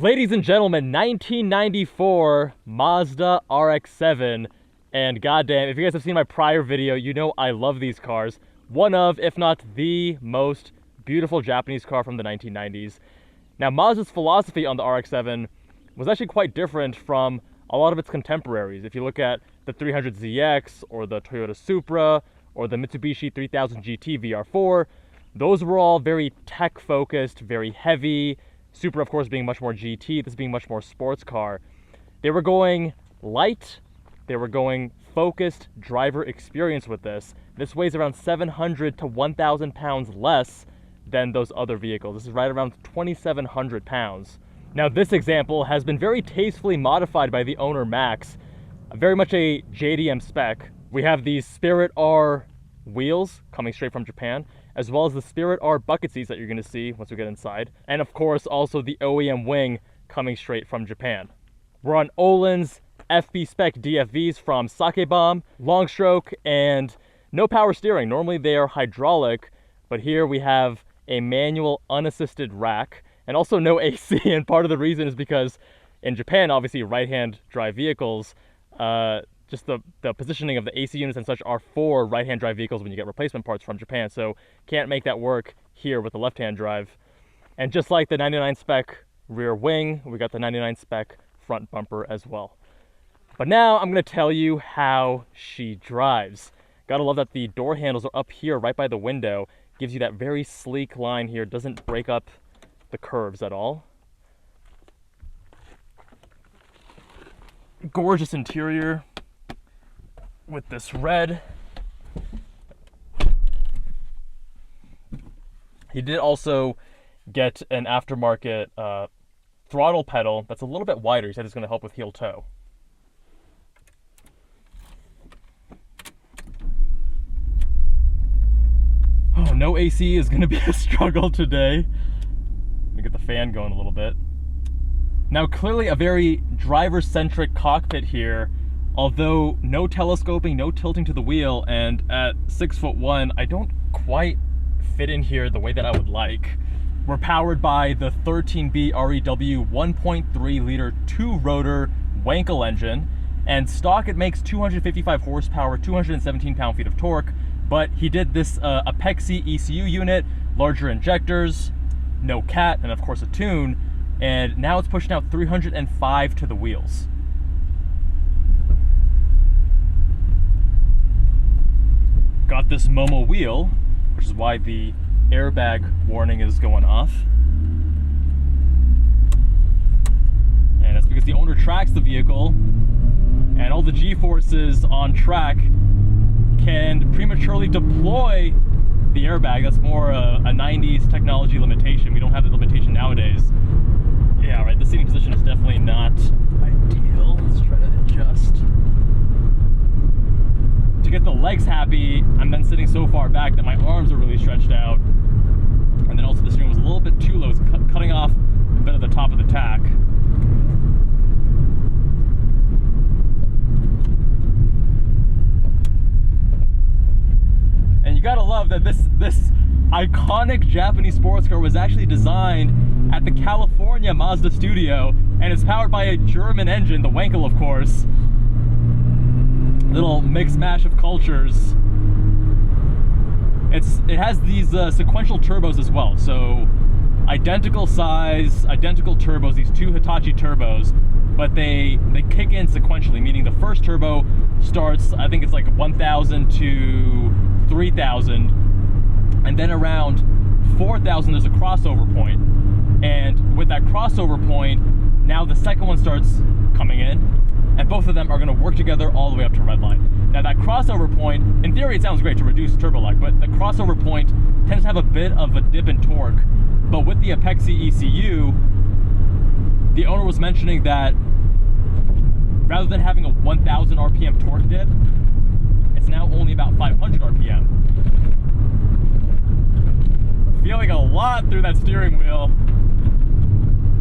Ladies and gentlemen, 1994 Mazda RX-7, and goddamn, if you guys have seen my prior video, you know I love these cars. One of, if not the most beautiful Japanese car from the 1990s. Now, Mazda's philosophy on the RX-7 was actually quite different from a lot of its contemporaries. If you look at the 300ZX, or the Toyota Supra, or the Mitsubishi 3000 GT VR4, those were all very tech-focused, very heavy. Supra, of course, being much more GT, this being much more sports car. They were going light, they were going focused driver experience with this. This weighs around 700 to 1,000 pounds less than those other vehicles. This is right around 2,700 pounds. Now, this example has been very tastefully modified by the owner, Max. Very much a JDM spec. We have these Spirit R wheels coming straight from Japan, as well as the Spirit R bucket seats that you're going to see once we get inside. And of course, also the OEM wing coming straight from Japan. We're on Öhlins FB spec DFVs from Sakebomb, long stroke, and no power steering. Normally they are hydraulic, but here we have a manual unassisted rack, and also no AC. And part of the reason is because in Japan, obviously right-hand drive vehicles, just the positioning of the AC units and such are for right-hand drive vehicles when you get replacement parts from Japan, so can't make that work here with the left-hand drive. And just like the 99 spec rear wing, we got the 99 spec front bumper as well. But now I'm going to tell you how she drives. Gotta love that the door handles are up here right by the window. Gives you that very sleek line here, doesn't break up the curves at all. Gorgeous interior with this red. He did also get an aftermarket throttle pedal that's a little bit wider. He said it's going to help with heel toe. Oh, no AC is going to be a struggle today. Let me get the fan going a little bit. Now, clearly a very driver-centric cockpit here, although no telescoping, no tilting to the wheel, and at 6'1", I don't quite fit in here the way that I would like. We're powered by the 13B REW 1.3-liter 2-rotor Wankel engine, and stock it makes 255 horsepower, 217 pound-feet of torque, but he did this Apexi ECU unit, larger injectors, no cat, and of course a tune, and now it's pushing out 305 to the wheels. Got this Momo wheel, which is why the airbag warning is going off. And that's because the owner tracks the vehicle, and all the G-forces on track can prematurely deploy the airbag. That's more a 90s technology limitation. We don't have the limitation nowadays. Yeah, right, the seating position is definitely not ideal. Let's try to adjust. To get the legs happy, I'm then sitting so far back that my arms are really stretched out. And then also the steering was a little bit too low. It's cutting off a bit of the top of the tack. And you gotta love that this iconic Japanese sports car was actually designed at the California Mazda studio, and it's powered by a German engine, the Wankel, of course. Little mix mash of cultures. It has these sequential turbos as well, so identical size, identical turbos, these two Hitachi turbos, but they kick in sequentially, meaning the first turbo starts, I think it's like 1,000 to 3,000, and then around 4,000 there's a crossover point, and with that crossover point, now the second one starts coming in, and both of them are going to work together all the way up to red line. Now that crossover point, in theory it sounds great to reduce turbo lag, but the crossover point tends to have a bit of a dip in torque. But with the Apexi ECU, the owner was mentioning that rather than having a 1,000 RPM torque dip, it's now only about 500 RPM. Feeling a lot through that steering wheel.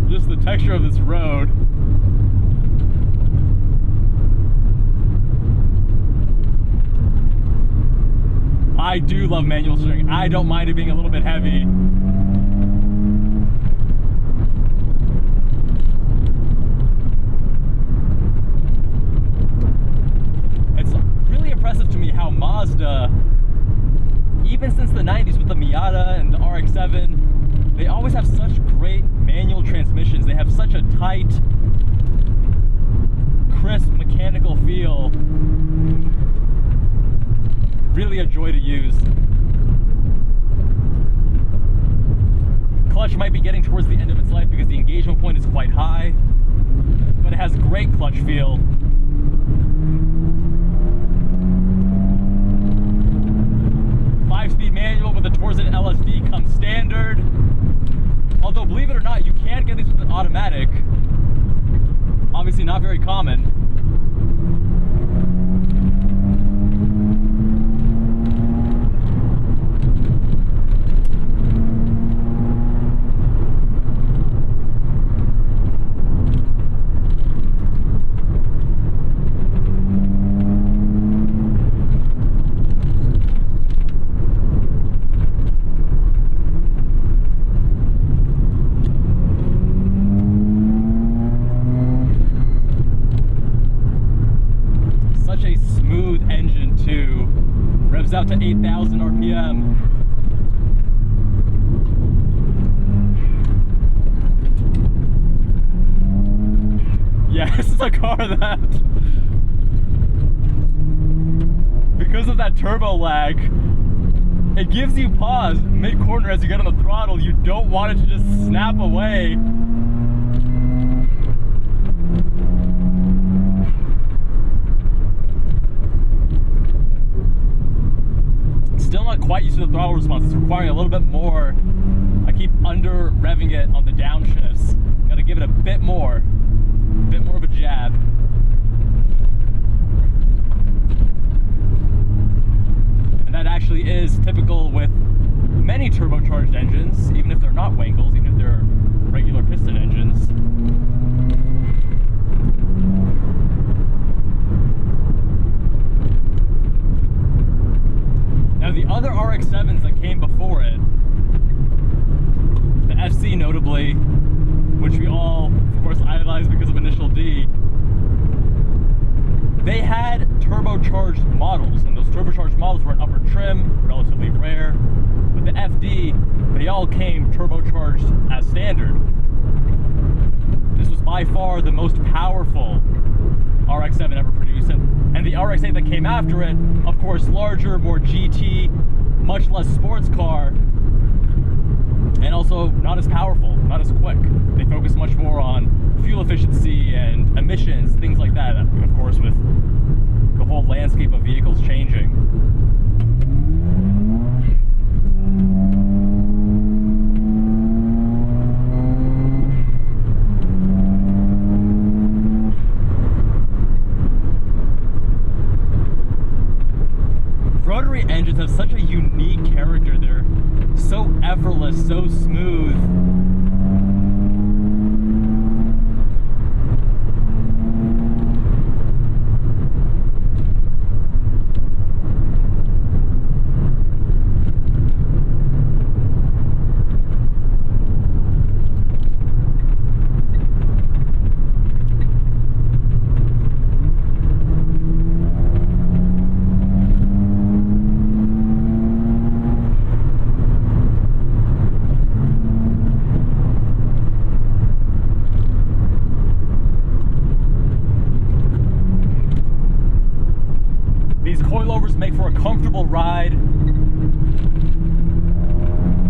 Just the texture of this road. I do love manual steering. I don't mind it being a little bit heavy. have such a tight, crisp mechanical feel. Really a joy to use. Clutch might be getting towards the end of its life because the engagement point is quite high, but it has great clutch feel. Five-speed manual with a Torsen LSD comes standard. Although, believe it or not, you can get these with an automatic. Obviously not very common. Out to 8,000 RPM. Yeah, this is a car that, because of that turbo lag, it gives you pause mid-corner as you get on the throttle. You don't want it to just snap away. Still not quite used to the throttle response. It's requiring a little bit more. I keep under revving it on the downshifts. Got to give it a bit more of a jab. And that actually is typical with many turbocharged engines, even if they're not Wankels, even if they're regular piston engines. Now the other RX-7s that came before it, the FC notably, which we all, of course, idolize because of Initial D, they had turbocharged models, and those turbocharged models were an upper trim, relatively rare. With the FD, they all came turbocharged as standard. This was by far the most powerful RX-7 ever produced, and the RX-8 that came after it, of course, larger, more GT, much less sports car, and also not as powerful, not as quick. They focus much more on fuel efficiency and emissions, things like that, of course, with the whole landscape of vehicles changing. Rotary engines have such a unique character. They're so effortless, so smooth. Make for a comfortable ride.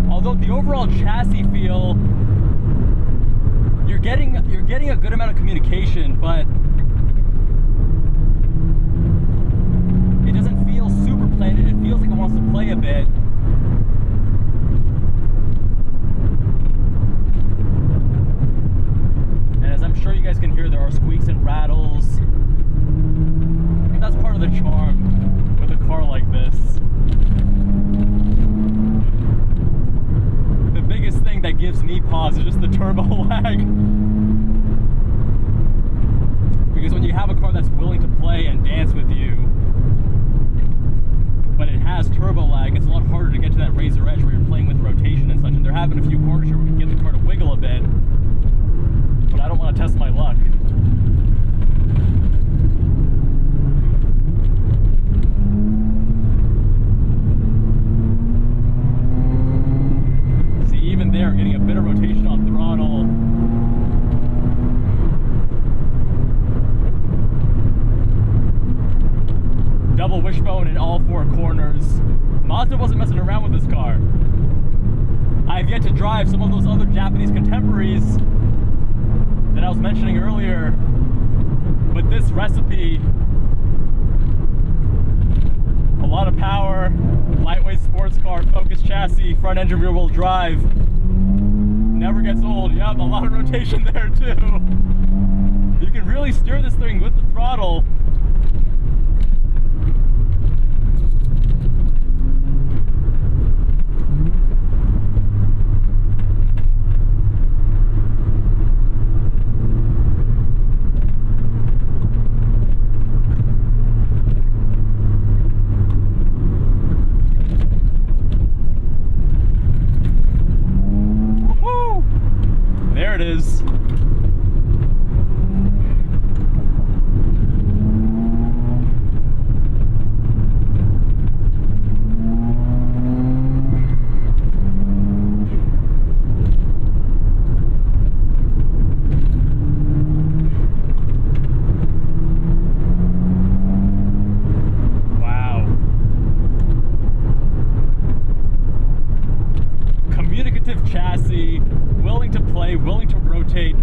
Although the overall chassis feel, you're getting a good amount of communication, but it doesn't feel super planted. It feels like it wants to play a bit. And as I'm sure you guys can hear, there are squeaks and rattles. And that's part of the charm with a car like this. The biggest thing that gives me pause is just the turbo lag. Because when you have a car that's willing to play and dance with you, but it has turbo lag, it's a lot harder to get to that razor edge where you're playing with rotation and such. And there have been a few corners here where we can get the car to wiggle a bit, but I don't want to test my luck. There, getting a bit of rotation on throttle. all four corners. Mazda wasn't messing around with this car. I've yet to drive some of those other Japanese contemporaries that I was mentioning earlier, but this recipe, a lot of power, lightweight sports car, focus chassis, front engine, rear wheel drive, never gets old. Yep, a lot of rotation there too. You can really steer this thing with the throttle. There it is. Wow. Communicative chassis, willing to play, willing to rotate,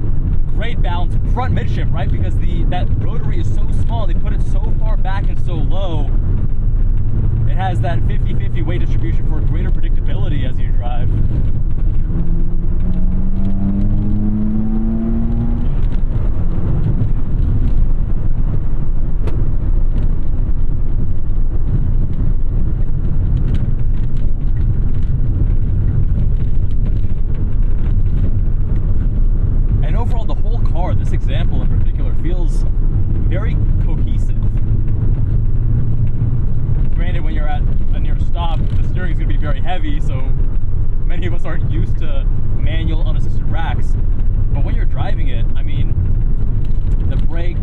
great balance, front midship, right? Because that rotary is so small, they put it so far back and so low, it has that 50-50 weight distribution for greater predictability as you drive. This example in particular feels very cohesive. Granted, when you're at a near stop, the steering is going to be very heavy, so many of us aren't used to manual unassisted racks. But when you're driving it, I mean, the brake,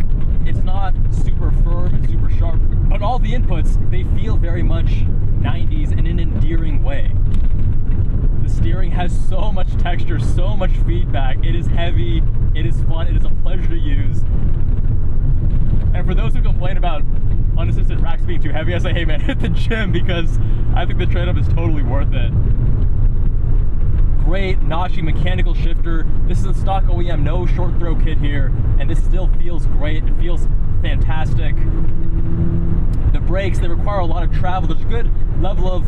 it's not super firm and super sharp, but all the inputs, they feel very much 90s in an endearing way. The steering has so much texture, so much feedback. It is heavy, it is fun, it is a pleasure to use. And for those who complain about unassisted racks being too heavy, I say, hey man, hit the gym, because I think the trade-off is totally worth it. Great notchy mechanical shifter. This is a stock OEM, no short throw kit here, and this still feels great. It feels fantastic. The brakes, they require a lot of travel. There's a good level of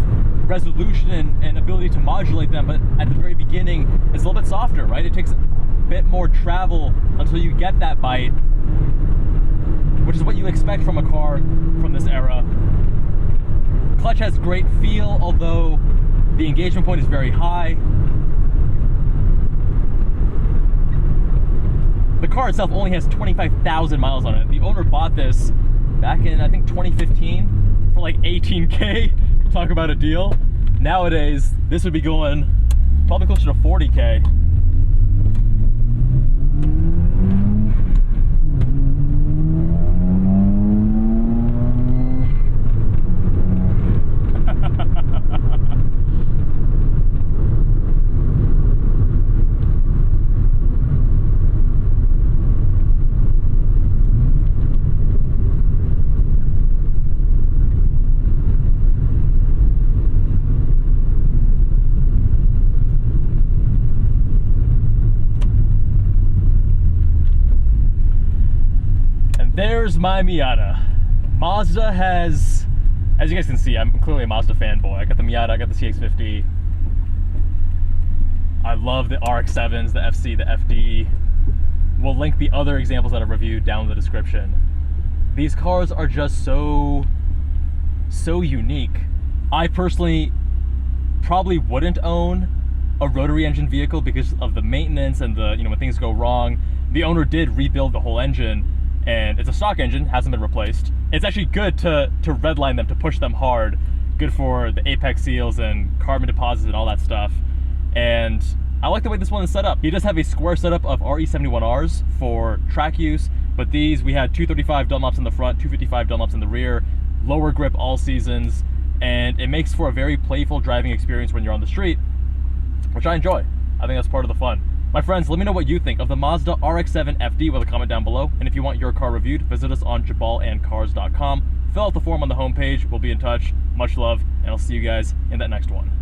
resolution and ability to modulate them, but at the very beginning, it's a little bit softer, right? It takes a bit more travel until you get that bite, which is what you expect from a car from this era. Clutch has great feel, although the engagement point is very high. The car itself only has 25,000 miles on it. The owner bought this back in, I think, 2015 for like 18K. Talk about a deal. Nowadays, this would be going probably closer to 40K. There's my Miata. Mazda has, as you guys can see, I'm clearly a Mazda fanboy. I got the Miata, I got the CX-50. I love the RX-7s, the FC, the FD. We'll link the other examples that I've reviewed down in the description. These cars are just so unique. I personally probably wouldn't own a rotary engine vehicle because of the maintenance and the, when things go wrong. The owner did rebuild the whole engine, and it's a stock engine, hasn't been replaced. It's actually good to redline them, to push them hard. Good for the apex seals and carbon deposits and all that stuff. And I like the way this one is set up. He does have a square setup of RE71Rs for track use, but these, we had 235 Dunlops in the front, 255 Dunlops in the rear, lower grip all seasons, and it makes for a very playful driving experience when you're on the street, which I enjoy. I think that's part of the fun. My friends, let me know what you think of the Mazda RX-7 FD with a comment down below. And if you want your car reviewed, visit us on jabalandcars.com. fill out the form on the homepage. We'll be in touch. Much love, and I'll see you guys in that next one.